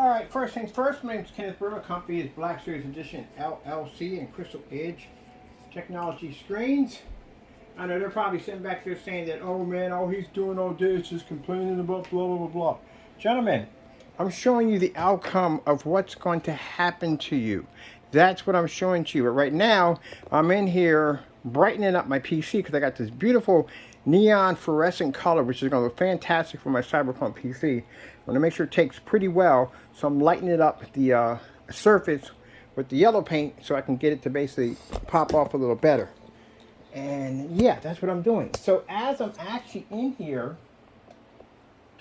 Alright, first things first, my name is Kenneth Brewer. Company is Black Series Edition LLC and Crystal Edge Technology Screens. I know they're probably sitting back there saying that, oh man, all he's doing all day is just complaining about blah, blah, blah, blah. Gentlemen, I'm showing you the outcome of what's going to happen to you. That's what I'm showing to you. But right now, I'm in here brightening up my PC because I got this beautiful neon fluorescent color, which is going to look fantastic for my cyberpunk PC. I want to make sure it takes pretty well, so I'm lightening it up the surface with the yellow paint so I can get it to basically pop off a little better. And yeah, that's what I'm doing. So as I'm actually in here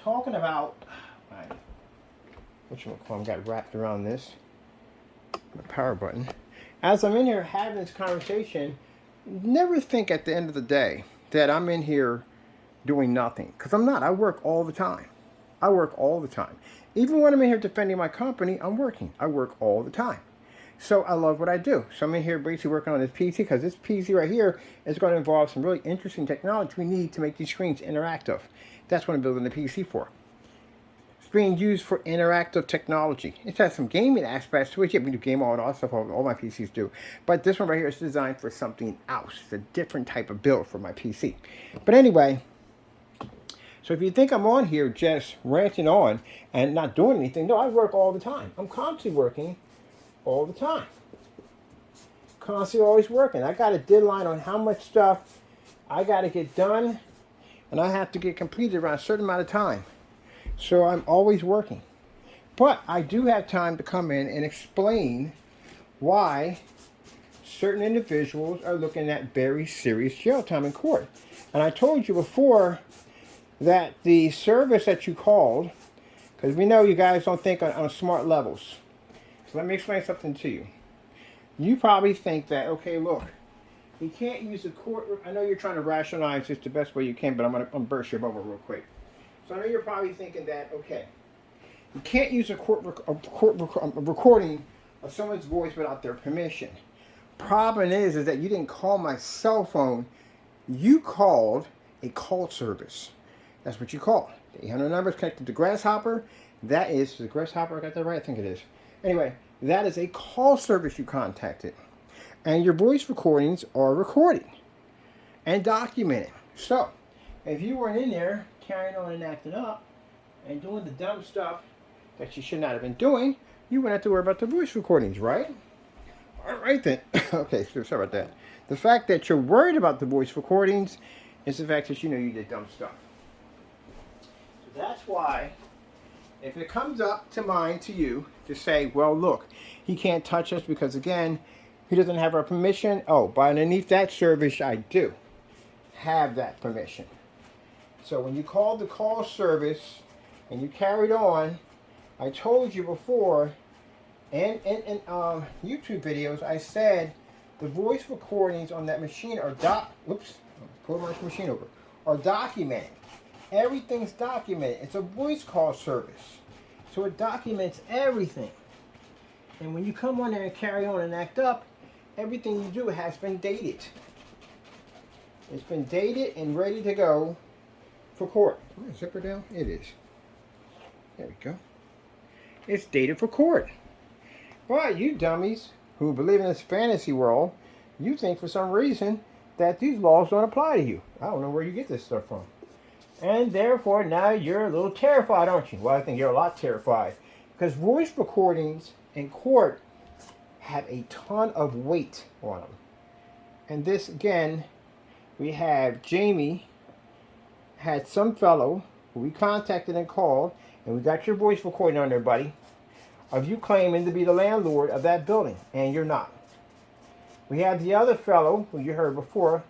talking about, whatchamacallit got wrapped around this, the power button. As I'm in here having this conversation, never think at the end of the day that I'm in here doing nothing. Because I'm not. I work all the time. I work all the time. Even when I'm in here defending my company, I'm working. I work all the time. So I love what I do. So I'm in here basically working on this PC because this PC right here is going to involve some really interesting technology we need to make these screens interactive. That's what I'm building the PC for. It's being used for interactive technology. It has some gaming aspects to it. Yeah, we do game all and all stuff, all my PCs do. But this one right here is designed for something else. It's a different type of build for my PC. But anyway, so if you think I'm on here just ranting on and not doing anything, no, I work all the time. I'm constantly working all the time. Constantly always working. I got a deadline on how much stuff I got to get done, and I have to get completed around a certain amount of time. So I'm always working. But I do have time to come in and explain why certain individuals are looking at very serious jail time in court. And I told you before that the service that you called, because we know you guys don't think on smart levels. So let me explain something to you. You probably think that, okay, look, you can't use the court. I know you're trying to rationalize this the best way you can, but I'm going to burst your bubble real quick. So I know you're probably thinking that, okay, you can't use a recording of someone's voice without their permission. Problem is that you didn't call my cell phone. You called a call service. That's what you called. The 800 number is connected to Grasshopper. That is the Grasshopper. I got that right? I think it is. Anyway, that is a call service you contacted. And your voice recordings are recording and documented. So, if you weren't in there carrying on and acting up and doing the dumb stuff that you should not have been doing, you wouldn't have to worry about the voice recordings, right? All right then. Okay, so sorry about that. The fact that you're worried about the voice recordings is the fact that you know you did dumb stuff. So that's why, if it comes up to mind to you to say, well, look, he can't touch us because, again, he doesn't have our permission. Oh, but underneath that service, I do have that permission. So when you called the call service and you carried on, I told you before, and in YouTube videos, I said the voice recordings on that machine are pull my machine over, are documented. Everything's documented. It's a voice call service. So it documents everything. And when you come on there and carry on and act up, everything you do has been dated. It's been dated and ready to go for court. Zipper down? It is. There we go. It's dated for court. But you dummies who believe in this fantasy world, you think for some reason that these laws don't apply to you. I don't know where you get this stuff from. And therefore, now you're a little terrified, aren't you? Well, I think you're a lot terrified. Because voice recordings in court have a ton of weight on them. And this, again, we have Jamie had some fellow who we contacted and called, and we got your voice recording on there, buddy, of you claiming to be the landlord of that building, and you're not. We have the other fellow, who you heard before,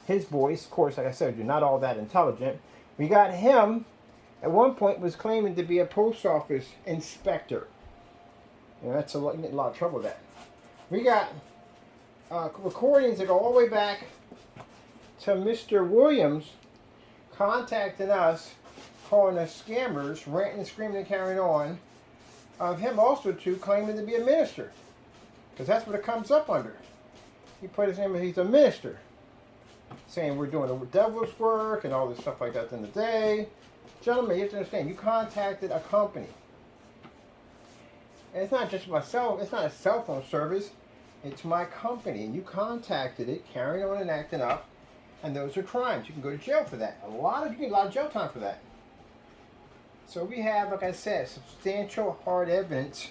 his voice, of course, like I said, you're not all that intelligent. We got him, at one point, was claiming to be a post office inspector. You know, that's you get in a lot of trouble with that. We got recordings that go all the way back to Mr. Williams contacting us, calling us scammers, ranting, screaming, and carrying on, of him also, too, claiming to be a minister. Because that's what it comes up under. He put his name as he's a minister, saying we're doing the devil's work and all this stuff like that in the day. Gentlemen, you have to understand, you contacted a company And it's not just myself. It's not a cell phone service. It's my company, and you contacted it, carrying on and acting up, and those are crimes. You can go to jail for that. You get a lot of jail time for that. So we have, like I said, substantial hard evidence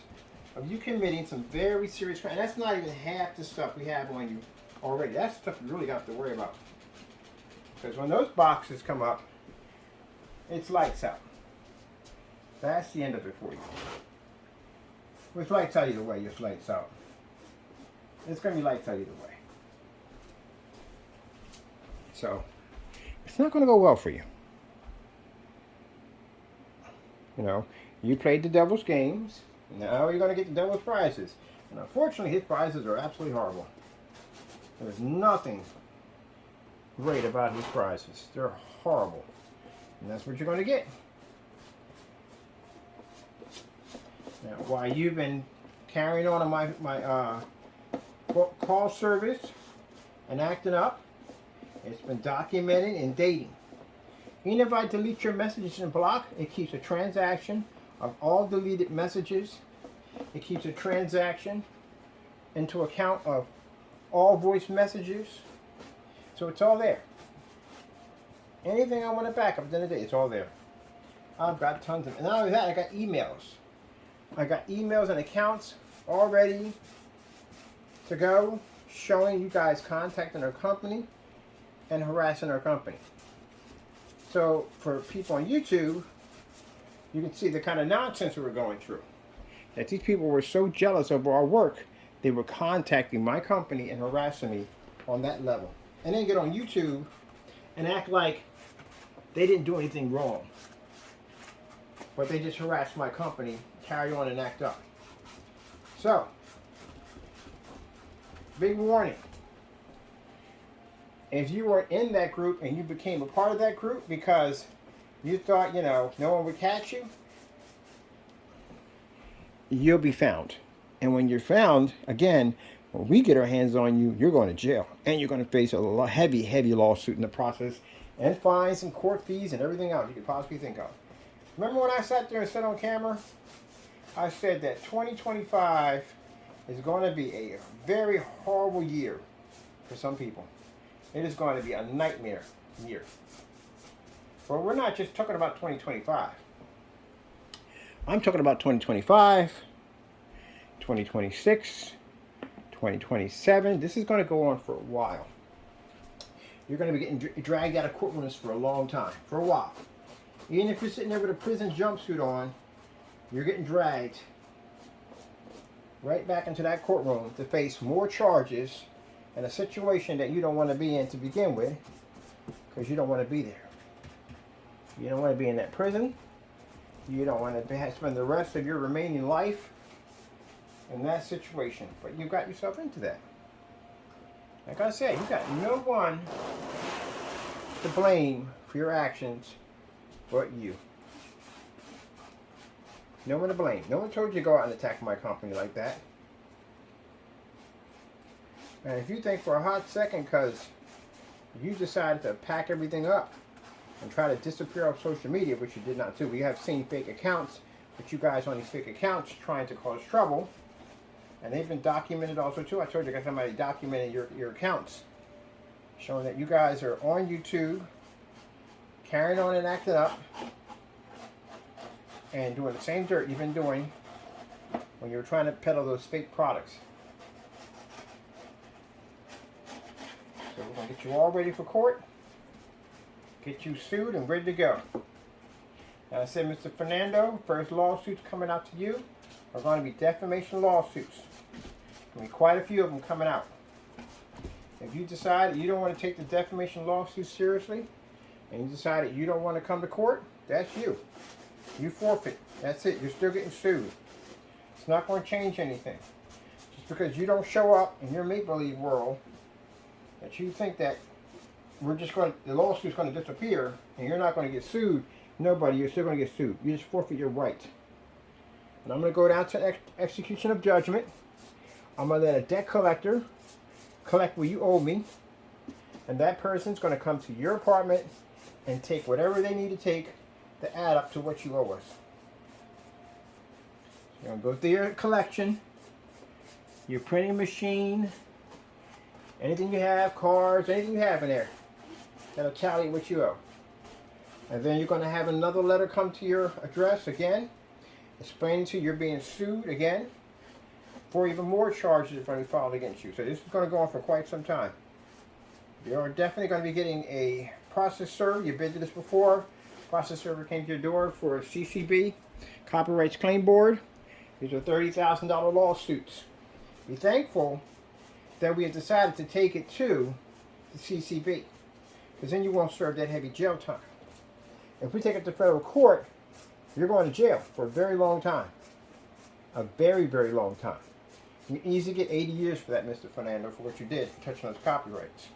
of you committing some very serious crimes. And that's not even half the stuff we have on you already. That's stuff you really have to worry about. Because when those boxes come up, it's lights out. That's the end of it for you. With lights out either way, it's lights out. It's going to be lights out either way. So, it's not going to go well for you. You know, you played the devil's games. Now you're going to get the devil's prizes. And unfortunately, his prizes are absolutely horrible. There's nothing great about his prizes. They're horrible. And that's what you're going to get. Now, while you've been carrying on my call service and acting up, it's been documented and dating. Even if I delete your messages and block, it keeps a transaction of all deleted messages. It keeps a transaction into account of all voice messages. So it's all there. Anything I want to back up at the end of the day, it's all there. I've got tons of, and not only that, I got emails. I got emails and accounts all ready to go, showing you guys contacting our company and harassing our company. So for people on YouTube, you can see the kind of nonsense we were going through. That these people were so jealous of our work, they were contacting my company and harassing me on that level. And then get on YouTube and act like they didn't do anything wrong. But they just harassed my company, carry on and act up. So, big warning. If you were in that group and you became a part of that group because you thought, you know, no one would catch you, you'll be found. And when you're found, again, when we get our hands on you, you're going to jail. And you're going to face a heavy, heavy lawsuit in the process, and fines and court fees and everything else you could possibly think of. Remember when I sat there and said on camera, I said that 2025 is going to be a very horrible year for some people. It is going to be a nightmare year. But we're not just talking about 2025. I'm talking about 2025, 2026, 2027. This is going to go on for a while. You're going to be getting dragged out of courtrooms for a long time, for a while. Even if you're sitting there with a prison jumpsuit on, you're getting dragged right back into that courtroom to face more charges in a situation that you don't want to be in to begin with, because you don't want to be there. You don't want to be in that prison. You don't want to spend the rest of your remaining life in that situation. But you got yourself into that. Like I said, you got no one to blame for your actions but you. No one to blame. No one told you to go out and attack my company like that. And if you think for a hot second, because you decided to pack everything up and try to disappear off social media, which you did not do. We have seen fake accounts, but you guys on these fake accounts trying to cause trouble. And they've been documented also too. I told you guys somebody documented your accounts, showing that you guys are on YouTube, carrying on and acting up, and doing the same dirt you've been doing when you were trying to peddle those fake products. So we're going to get you all ready for court, get you sued and ready to go. Now I said, Mr. Fernando, first lawsuits coming out to you are going to be defamation lawsuits. There'll be quite a few of them coming out. If you decide that you don't want to take the defamation lawsuit seriously, and you decide that you don't want to come to court, that's you. You forfeit. That's it. You're still getting sued. It's not going to change anything. Just because you don't show up in your make-believe world, that you think that the lawsuit's going to disappear, and you're not going to get sued, nobody, you're still going to get sued. You just forfeit your right. And I'm going to go down to execution of judgment. I'm going to let a debt collector collect what you owe me, and that person's going to come to your apartment and take whatever they need to take to add up to what you owe us. You're going to go through your collection, your printing machine, anything you have, cards, anything you have in there. That'll tally what you owe. And then you're going to have another letter come to your address again, explaining to you you're being sued again for even more charges that are going to be filed against you. So this is going to go on for quite some time. You're definitely going to be getting a process server. You've been to this before. Process server came to your door for a CCB, Copyrights Claim Board. These are $30,000 lawsuits. Be thankful that we have decided to take it to the CCB, because then you won't serve that heavy jail time. If we take it to federal court, you're going to jail for a very long time. A very, very long time. You can easily get 80 years for that, Mr. Fernando, for what you did for touching those copyrights.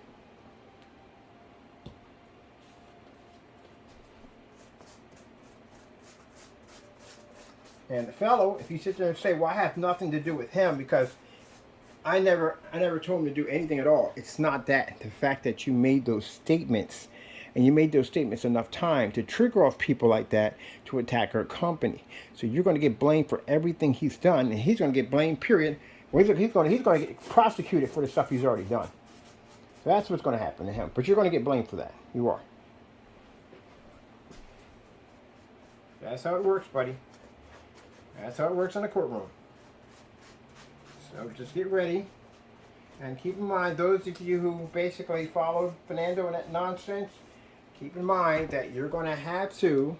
And the fellow, if you sit there and say, well, I have nothing to do with him because I never told him to do anything at all. It's not that. The fact that you made those statements, and you made those statements enough time to trigger off people like that to attack our company. So you're going to get blamed for everything he's done, and he's going to get blamed, period. Well, he's going to get prosecuted for the stuff he's already done. So that's what's going to happen to him. But you're going to get blamed for that. You are. That's how it works, buddy. That's how it works in the courtroom. So just get ready. And keep in mind, those of you who basically followed Fernando and that nonsense, keep in mind that you're going to have to,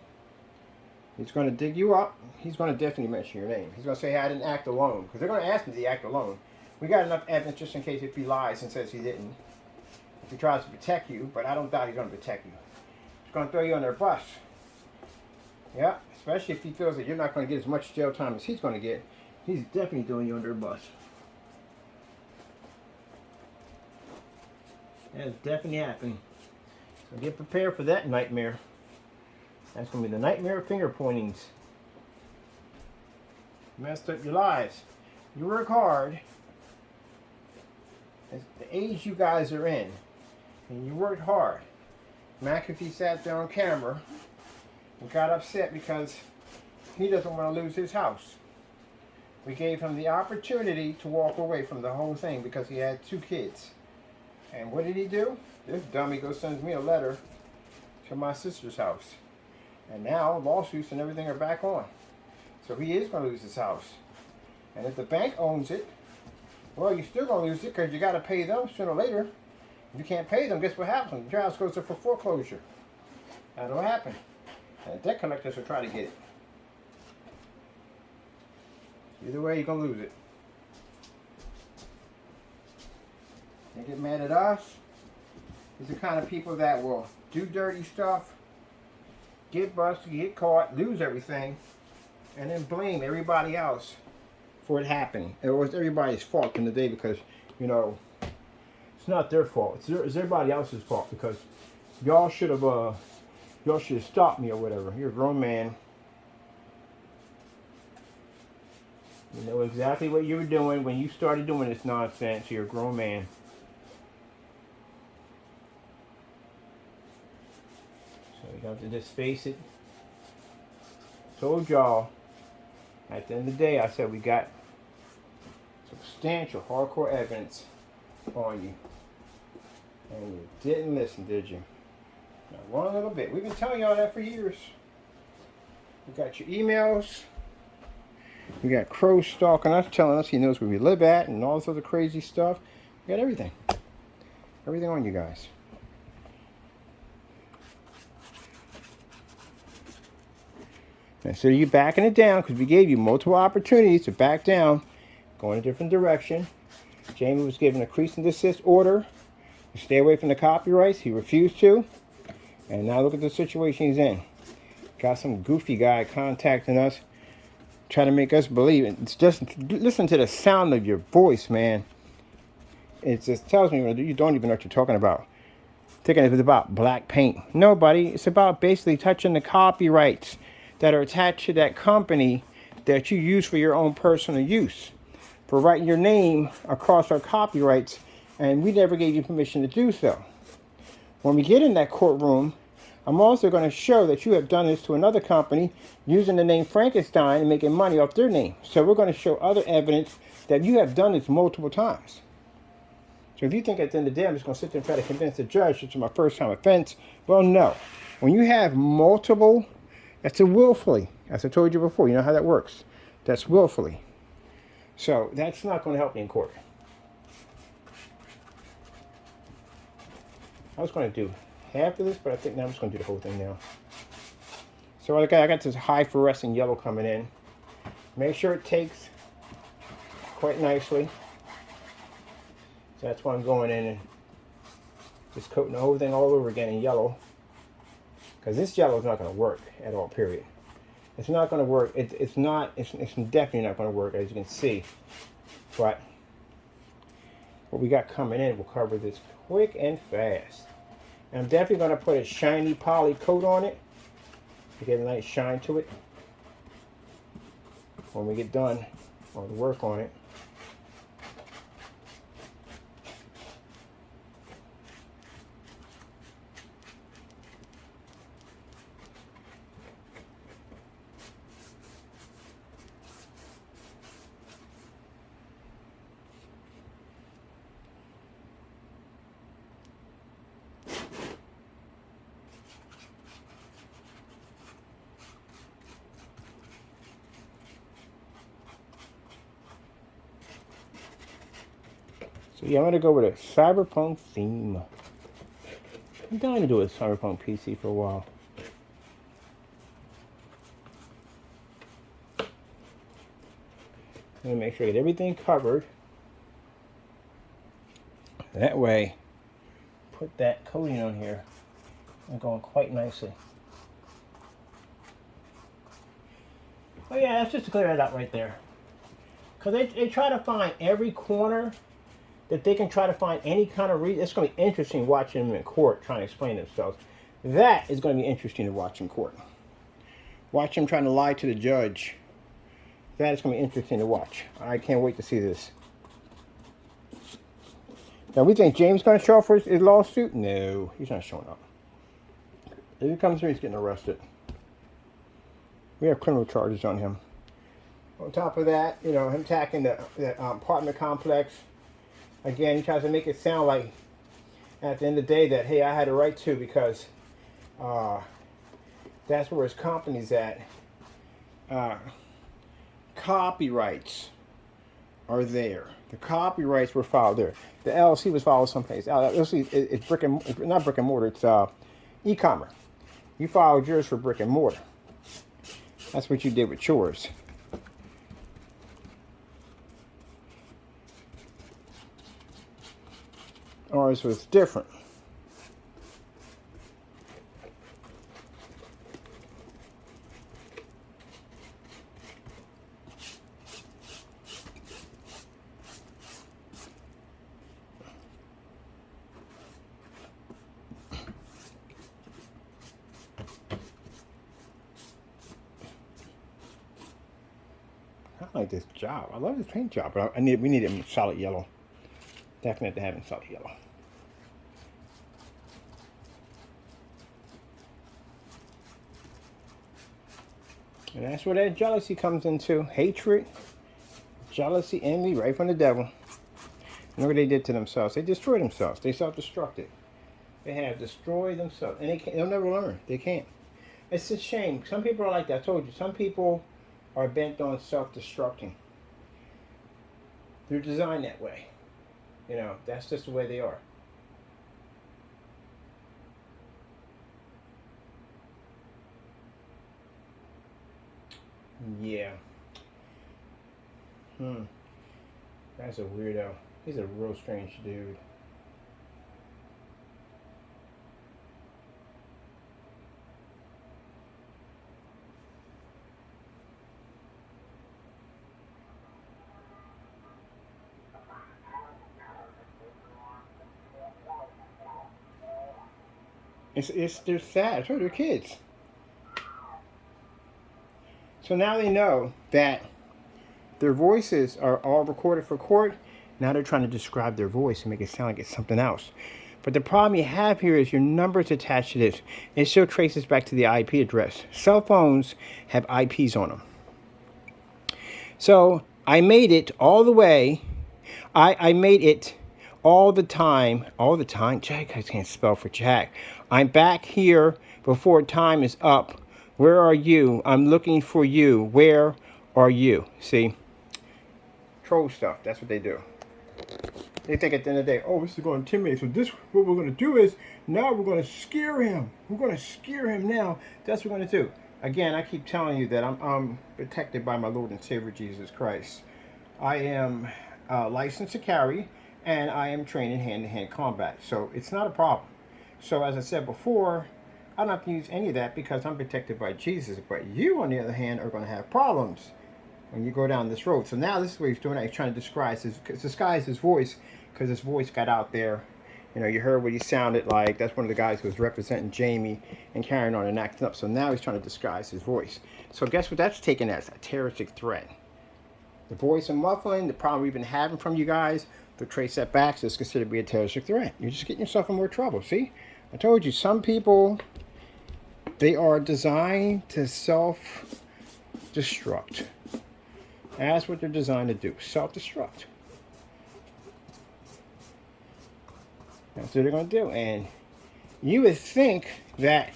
he's going to dig you up. He's going to definitely mention your name. He's going to say, hey, I didn't act alone. Because they're going to ask him, did he act alone? We got enough evidence just in case if he lies and says he didn't. If he tries to protect you, but I don't doubt he's going to protect you. He's going to throw you on their bus. Yeah, especially if he feels that you're not going to get as much jail time as he's going to get. He's definitely throwing you under a bus. That is definitely happening. So get prepared for that nightmare. That's going to be the nightmare of finger pointings. You messed up your lives. You work hard. It's the age you guys are in. And you worked hard. McAfee sat there on camera and got upset because he doesn't want to lose his house. We gave him the opportunity to walk away from the whole thing because he had 2 kids. And what did he do? This dummy goes sends me a letter to my sister's house. And now lawsuits and everything are back on. So he is going to lose his house. And if the bank owns it, well, you're still going to lose it because you got to pay them sooner or later. If you can't pay them, guess what happens? Your house goes up for foreclosure. That'll happen. And debt collectors will try to get it. Either way, you're going to lose it. They get mad at us. These are the kind of people that will do dirty stuff, get busted, get caught, lose everything, and then blame everybody else for it happening. It was everybody's fault in the day because, you know, it's not their fault. It's everybody else's fault because y'all should have stopped me or whatever. You're a grown man. You know exactly what you were doing when you started doing this nonsense. You're a grown man. So you have to just face it. Told y'all, at the end of the day, I said we got substantial hardcore evidence on you. And you didn't listen, did you? Not one little bit. We've been telling y'all that for years. We got your emails. We got Crow stalking us, telling us he knows where we live at and all this other crazy stuff. We got everything. Everything on you guys. And so you're backing it down because we gave you multiple opportunities to back down, go in a different direction. Jamie was given a cease and desist order to stay away from the copyrights. He refused to. And now look at the situation he's in. Got some goofy guy contacting us, trying to make us believe it. It's just, listen to the sound of your voice, man. It just tells me you don't even know what you're talking about. Thinking it's about black paint. No, buddy. It's about basically touching the copyrights that are attached to that company that you use for your own personal use. For writing your name across our copyrights, and we never gave you permission to do so. When we get in that courtroom, I'm also going to show that you have done this to another company using the name Frankenstein and making money off their name. So we're going to show other evidence that you have done this multiple times. So if you think at the end of the day I'm just going to sit there and try to convince the judge it's my first time offense, well, no. When you have multiple, that's a willfully. As I told you before, you know how that works. That's willfully. So that's not going to help me in court. I was going to do half of this, but I think now I'm just going to do the whole thing now. So I got this high fluorescent yellow coming in. Make sure it takes quite nicely. So that's why I'm going in and just coating the whole thing all over again in yellow. Because this yellow is not going to work at all, period. It's not going to work. It's definitely not going to work, as you can see. But what we got coming in will cover this quick and fast. And I'm definitely going to put a shiny poly coat on it to get a nice shine to it when we get done on the work on it. So yeah, I'm going to go with a cyberpunk theme. I'm dying to do a cyberpunk PC for a while. I'm going to make sure I get everything covered. That way, put that coating on here and going quite nicely. Oh yeah, that's just to clear that out right there. Because they try to find every corner that they can try to find any kind of reason. It's going to be interesting watching them in court trying to explain themselves. That is going to be interesting to watch in court. Watch them trying to lie to the judge. That is going to be interesting to watch. I can't wait to see this. Now, we think James is going to show up for his lawsuit? No, he's not showing up. If he comes here, he's getting arrested. We have criminal charges on him. On top of that, you know, him attacking the apartment complex. Again, he tries to make it sound like, at the end of the day, that, hey, I had a right to because that's where his company's at. Copyrights are there. The copyrights were filed there. The LLC was filed someplace. LLC, it's not brick and mortar. It's e-commerce. You filed yours for brick and mortar. That's what you did with yours. Ours was different. I like this job. I love this paint job, but we need it in solid yellow. Definitely have it in solid yellow. And that's where that jealousy comes into. Hatred, jealousy, envy, right from the devil. And look what they did to themselves. They destroyed themselves. They self-destructed. They have destroyed themselves. And they'll never learn. They can't. It's a shame. Some people are like that. I told you. Some people are bent on self-destructing. They're designed that way. You know, that's just the way they are. Yeah. That's a weirdo. He's a real strange dude. They're sad. I told you, they're kids. So now they know that their voices are all recorded for court. Now they're trying to describe their voice and make it sound like it's something else. But the problem you have here is your number's attached to this. It still traces back to the IP address. Cell phones have IPs on them. So I made it all the way. I made it all the time. Jack, I can't spell for Jack. I'm back here before time is up. Where are you? I'm looking for you. Where are you? See? Troll stuff. That's what they do. They think at the end of the day, oh, this is going to intimidate. So this, what we're going to do is, now we're going to scare him. We're going to scare him now. That's what we're going to do. Again, I keep telling you that I'm protected by my Lord and Savior Jesus Christ. I am licensed to carry, and I am trained in hand-to-hand combat. So it's not a problem. So as I said before, I don't have to use any of that because I'm protected by Jesus. But you, on the other hand, are going to have problems when you go down this road. So now this is what he's doing. He's trying to disguise his voice, because his voice got out there. You know, you heard what he sounded like. That's one of the guys who was representing Jamie and carrying on and acting up. So now he's trying to disguise his voice. So guess what that's taken as? A terroristic threat. The voice and muffling, the problem we've been having from you guys, the trace setbacks is considered to be a terroristic threat. You're just getting yourself in more trouble. See? I told you, some people, they are designed to self-destruct. That's what they're designed to do. Self-destruct. That's what they're going to do. And you would think that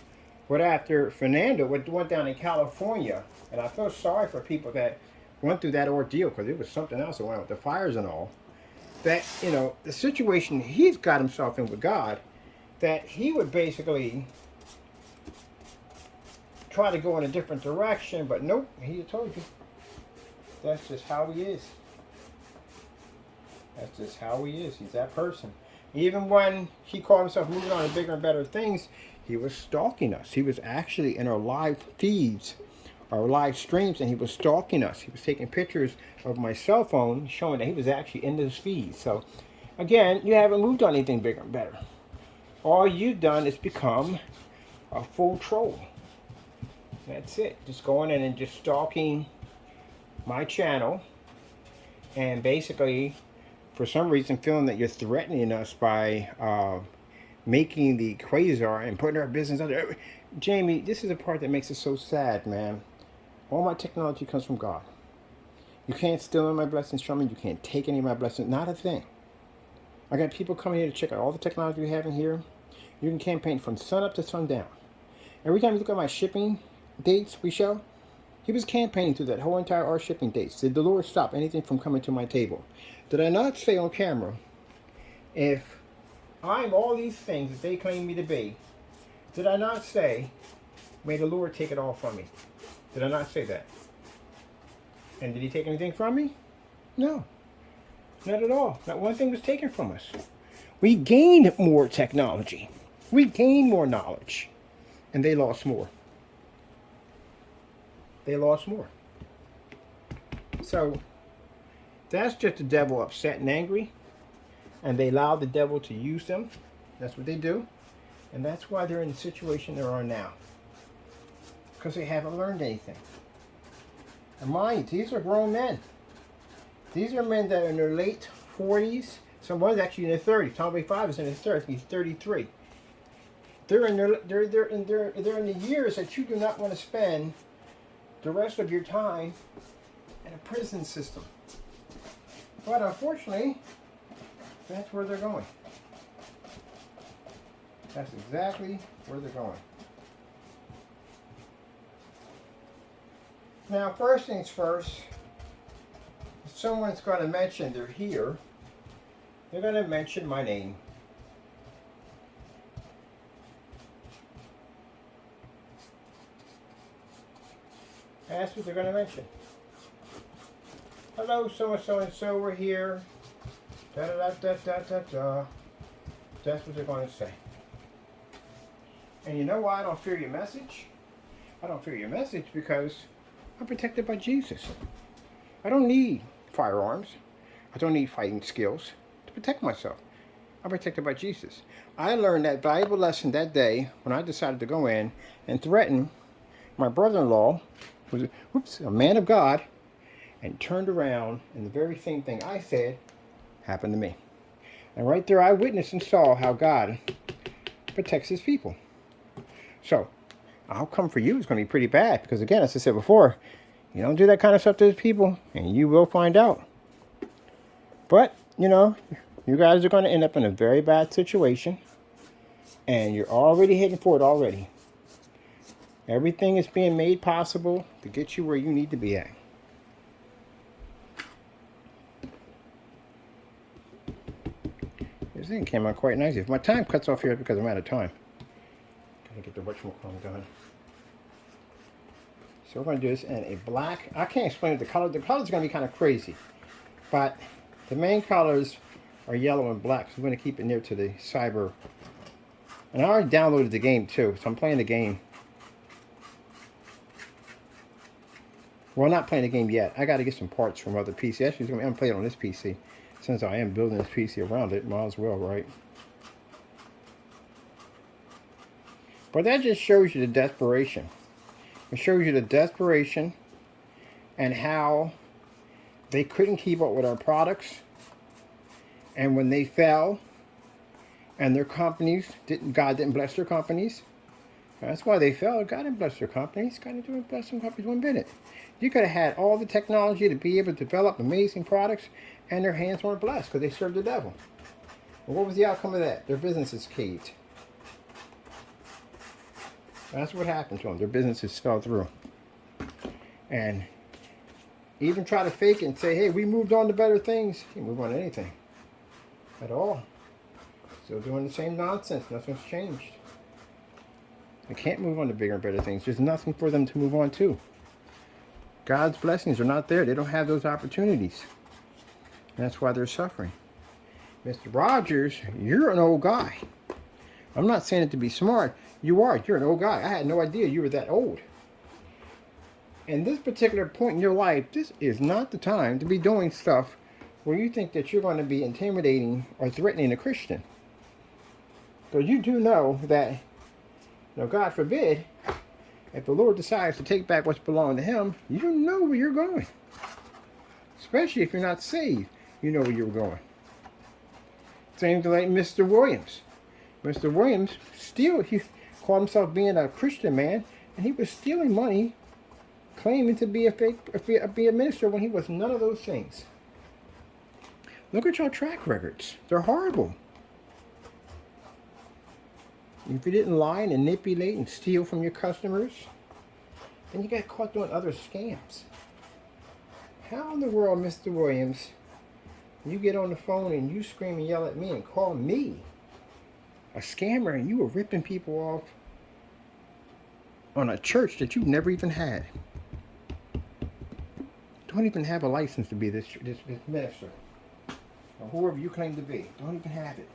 what after Fernando, what went down in California, and I feel sorry for people that went through that ordeal, because it was something else that went with the fires and all, that, you know, the situation he's got himself in with God, that he would basically try to go in a different direction, but nope, he told you. That's just how he is. That's just how he is. He's that person. Even when he called himself moving on to bigger and better things, he was stalking us. He was actually in our live feeds, our live streams, and he was stalking us. He was taking pictures of my cell phone, showing that he was actually in those feeds. So, again, you haven't moved on anything bigger and better. All you've done is become a full troll. That's it. Just going in and just stalking my channel, and basically, for some reason, feeling that you're threatening us by making the quasar and putting our business out there. Jamie, this is the part that makes it so sad, man. All my technology comes from God. You can't steal any of my blessings from me. You can't take any of my blessings. Not a thing. I got people coming here to check out all the technology we have in here. You can campaign from sun up to sundown. Every time you look at my shipping dates we show, he was campaigning through that whole entire our shipping dates. Did the Lord stop anything from coming to my table? Did I not say on camera, if I'm all these things that they claim me to be, did I not say, may the Lord take it all from me? Did I not say that? And did he take anything from me? No. Not at all. Not one thing was taken from us. We gained more technology. We gained more knowledge. And they lost more. They lost more. So, that's just the devil upset and angry. And they allowed the devil to use them. That's what they do. And that's why they're in the situation they are now. Because they haven't learned anything. And mind you, these are grown men. These are men that are in their late 40s. Someone's actually in their 30s. Tommy 5 is in his 30s. He's 33. They're in the years that you do not want to spend the rest of your time in a prison system. But unfortunately, that's where they're going. That's exactly where they're going. Now, first things first, if someone's going to mention they're here, they're going to mention my name. That's what they're going to mention. Hello, so-and-so and so, we're here. Da-da-da-da-da-da-da. That's what they're going to say. And you know why I don't fear your message? I don't fear your message because I'm protected by Jesus. I don't need firearms. I don't need fighting skills to protect myself. I'm protected by Jesus. I learned that valuable lesson that day when I decided to go in and threaten my brother-in-law, who was a man of God, and turned around and the very same thing I said happened to me. And right there I witnessed and saw how God protects his people. So, outcome for you is going to be pretty bad. Because again, as I said before, you don't do that kind of stuff to his people, and you will find out. But, you know, you guys are going to end up in a very bad situation. And you're already heading for it already. Everything is being made possible to get you where you need to be at. This thing came out quite nicely. If my time cuts off here, it's because I'm out of time. Gotta get the whatchamacallit done. So we're going to do this in a black. I can't explain the color. The colors are going to be kind of crazy. But the main colors are yellow and black. So I'm going to keep it near to the cyber. And I already downloaded the game too. So I'm playing the game. Well, not playing the game yet. I got to get some parts from other PC. Actually, I'm playing on this PC. Since I am building this PC around it, might as well, right? But that just shows you the desperation. It shows you the desperation and how they couldn't keep up with our products. And when they fell and their companies, God didn't bless their companies. That's why they fell. God didn't bless their companies. God didn't bless some companies one minute. You could have had all the technology to be able to develop amazing products, and their hands weren't blessed because they served the devil. And what was the outcome of that? Their businesses caved. That's what happened to them. Their businesses fell through. And even try to fake it and say, hey, we moved on to better things. You move on to anything. At all. Still doing the same nonsense. Nothing's changed. They can't move on to bigger and better things. There's nothing for them to move on to. God's blessings are not there. They don't have those opportunities. And that's why they're suffering. Mr. Rogers, you're an old guy. I'm not saying it to be smart. You are. You're an old guy. I had no idea you were that old. And this particular point in your life, this is not the time to be doing stuff where you think that you're going to be intimidating or threatening a Christian. Because you do know that, you know, God forbid, if the Lord decides to take back what's belonged to him, you know where you're going. Especially if you're not saved, you know where you're going. Same thing like Mr. Williams. Mr. Williams he called himself being a Christian man, and he was stealing money, claiming to be a minister when he was none of those things. Look at your track records. They're horrible. If you didn't lie and manipulate and steal from your customers, then you got caught doing other scams. How in the world, Mr. Williams, you get on the phone and you scream and yell at me and call me a scammer, and you were ripping people off on a church that you've never even had? Don't even have a license to be this minister. Or whoever you claim to be. Don't even have it.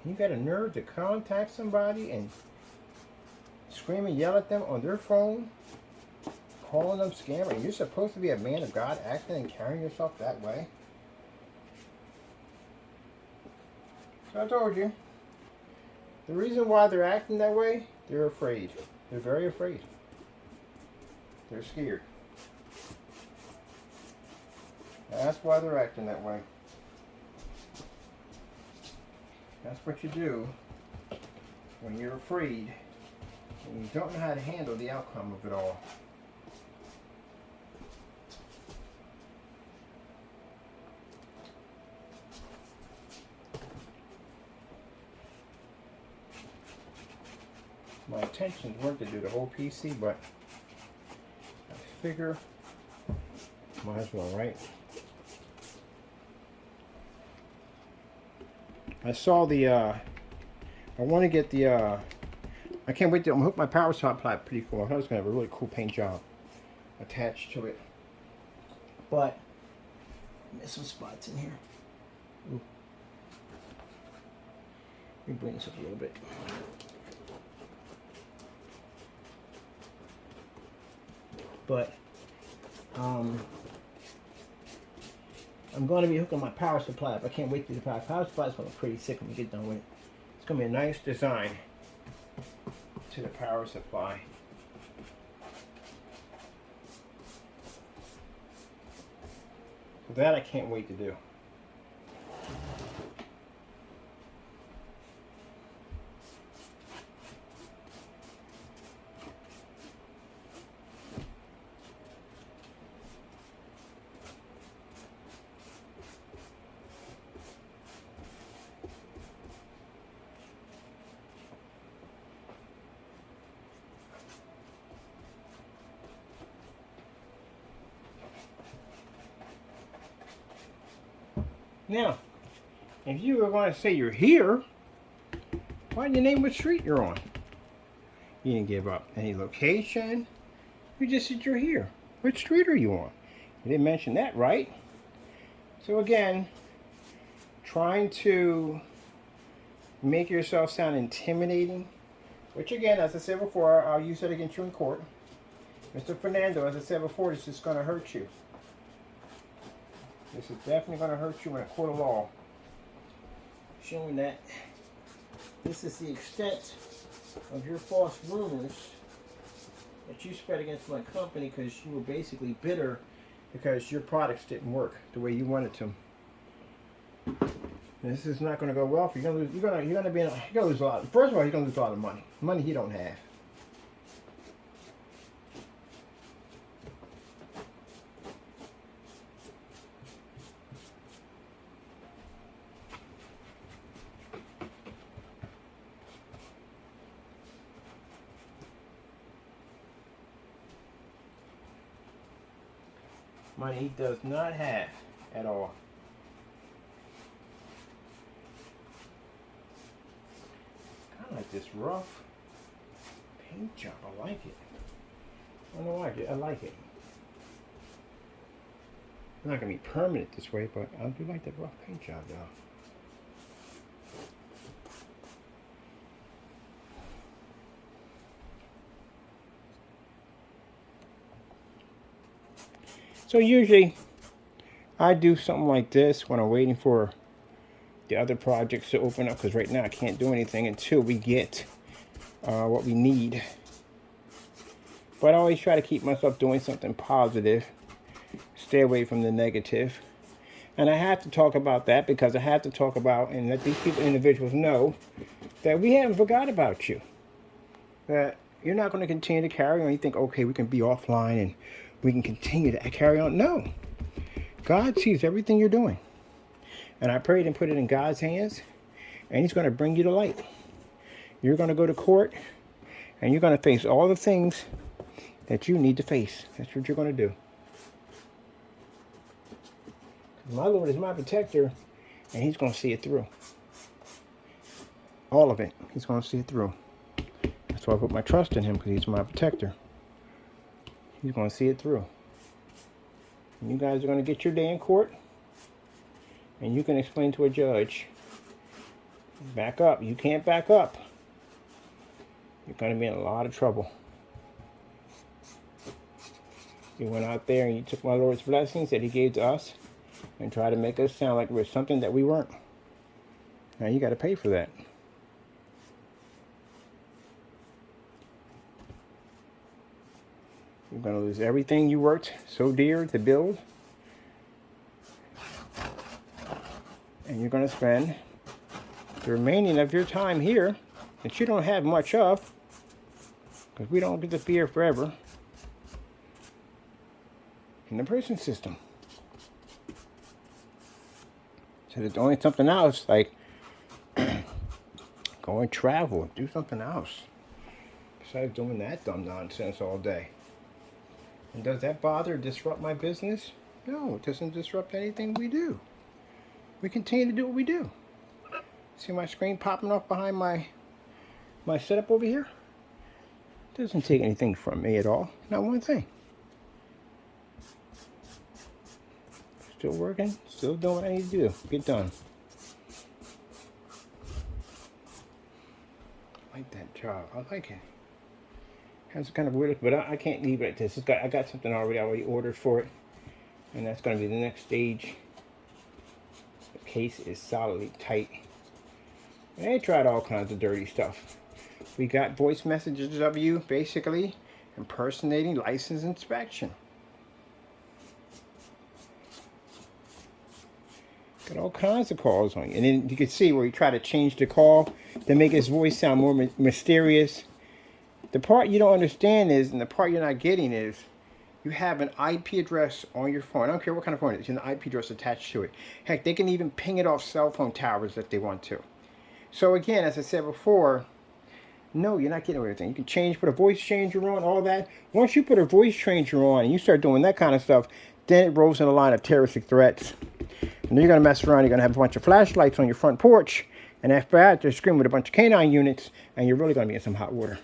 You got a nerve to contact somebody and scream and yell at them on their phone, calling them scammer, and you're supposed to be a man of God acting and carrying yourself that way? So I told you, the reason why they're acting that way, they're afraid. They're very afraid. They're scared. That's why they're acting that way. That's what you do when you're afraid and you don't know how to handle the outcome of it all. My intentions weren't to do the whole PC, but I figure might as well, right? I saw the, I want to get the, I can't wait to, I'm going to hook my power supply pretty cool. I thought it was going to have a really cool paint job attached to it. But, there's some spots in here. Ooh. Let me bring this up a little bit. But, I'm going to be hooking my power supply up. I can't wait to do the power supply. It's going to look pretty sick when we get done with it. It's going to be a nice design to the power supply. that I can't wait to do. Now, if you were going to say you're here, why didn't you name what street you're on? You didn't give up any location. You just said you're here. Which street are you on? You didn't mention that, right? So again, trying to make yourself sound intimidating, which again, as I said before, I'll use that against you in court. Mr. Fernando, as I said before, this is going to hurt you. This is definitely going to hurt you in a court of law. Showing that this is the extent of your false rumors that you spread against my company because you were basically bitter because your products didn't work the way you wanted to. And this is not going to go well for you. You're going to lose a lot. First of all, you're going to lose a lot of money. Money you don't have. Money he does not have at all. Kind of like this rough paint job. I like it. I don't know why. I like it. It's not going to be permanent this way, but I do like that rough paint job though. So usually I do something like this when I'm waiting for the other projects to open up, because right now I can't do anything until we get what we need. But I always try to keep myself doing something positive, stay away from the negative. And I have to talk about that because I have to talk about and let these individuals know that we haven't forgot about you. That you're not going to continue to carry on. You think, okay, we can be offline and we can continue to carry on. No. God sees everything you're doing. And I prayed and put it in God's hands, and he's going to bring you to light. You're going to go to court, and you're going to face all the things that you need to face. That's what you're going to do. My Lord is my protector, and he's going to see it through. All of it. He's going to see it through. That's why I put my trust in him, because he's my protector. He's going to see it through. And you guys are going to get your day in court. And you can explain to a judge, back up. You can't back up. You're going to be in a lot of trouble. You went out there and you took my Lord's blessings that he gave to us and tried to make us sound like we're something that we weren't. Now you got to pay for that. You're going to lose everything you worked so dear to build. And you're going to spend the remaining of your time here that you don't have much of, because we don't get to be here forever, in the prison system. So there's only something else, like go and travel, do something else besides doing that dumb nonsense all day. And does that bother or disrupt my business? No, it doesn't disrupt anything we do. We continue to do what we do. See my screen popping off behind my setup over here? It doesn't take anything from me at all. Not one thing. Still working. Still doing what I need to do. Get done. I like that job. I like it. Has kind of weird, but I can't leave it at this. I got something already ordered for it. And that's going to be the next stage. The case is solidly tight. And they tried all kinds of dirty stuff. We got voice messages of you basically impersonating license inspection. Got all kinds of calls on you. And then you can see where you try to change the call to make his voice sound more mysterious. The part you don't understand is, and the part you're not getting is, you have an IP address on your phone. I don't care what kind of phone it is. There's an IP address attached to it. Heck, they can even ping it off cell phone towers if they want to. So again, as I said before, no, you're not getting away with everything. You can change, put a voice changer on, all that. Once you put a voice changer on and you start doing that kind of stuff, then it rolls in the line of terroristic threats. And then you're going to mess around. You're going to have a bunch of flashlights on your front porch. And after that, they're screaming with a bunch of canine units. And you're really going to be in some hot water.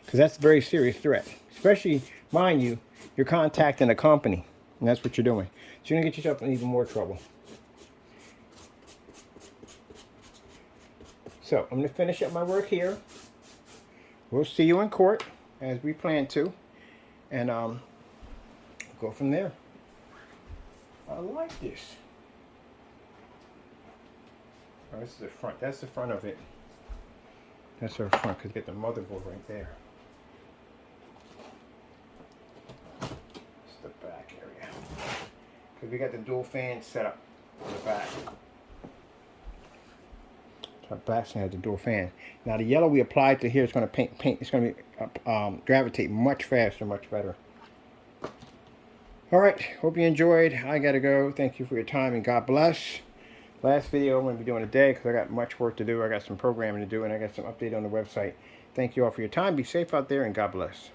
Because that's a very serious threat. Especially, mind you, you're contacting a company. And that's what you're doing. So you're going to get yourself in even more trouble. So I'm going to finish up my work here. We'll see you in court as we plan to. And go from there. I like this. Oh, this is the front. That's the front of it. That's our front, because we get the motherboard right there. It's the back area. Because we got the dual fan set up on the back. So our back's gonna have the dual fan. Now the yellow we applied to here is going to paint. It's going to be gravitate much faster, much better. All right, hope you enjoyed. I gotta go. Thank you for your time and God bless. Last video I'm going to be doing today because I got much work to do. I got some programming to do and I got some update on the website. Thank you all for your time. Be safe out there and God bless.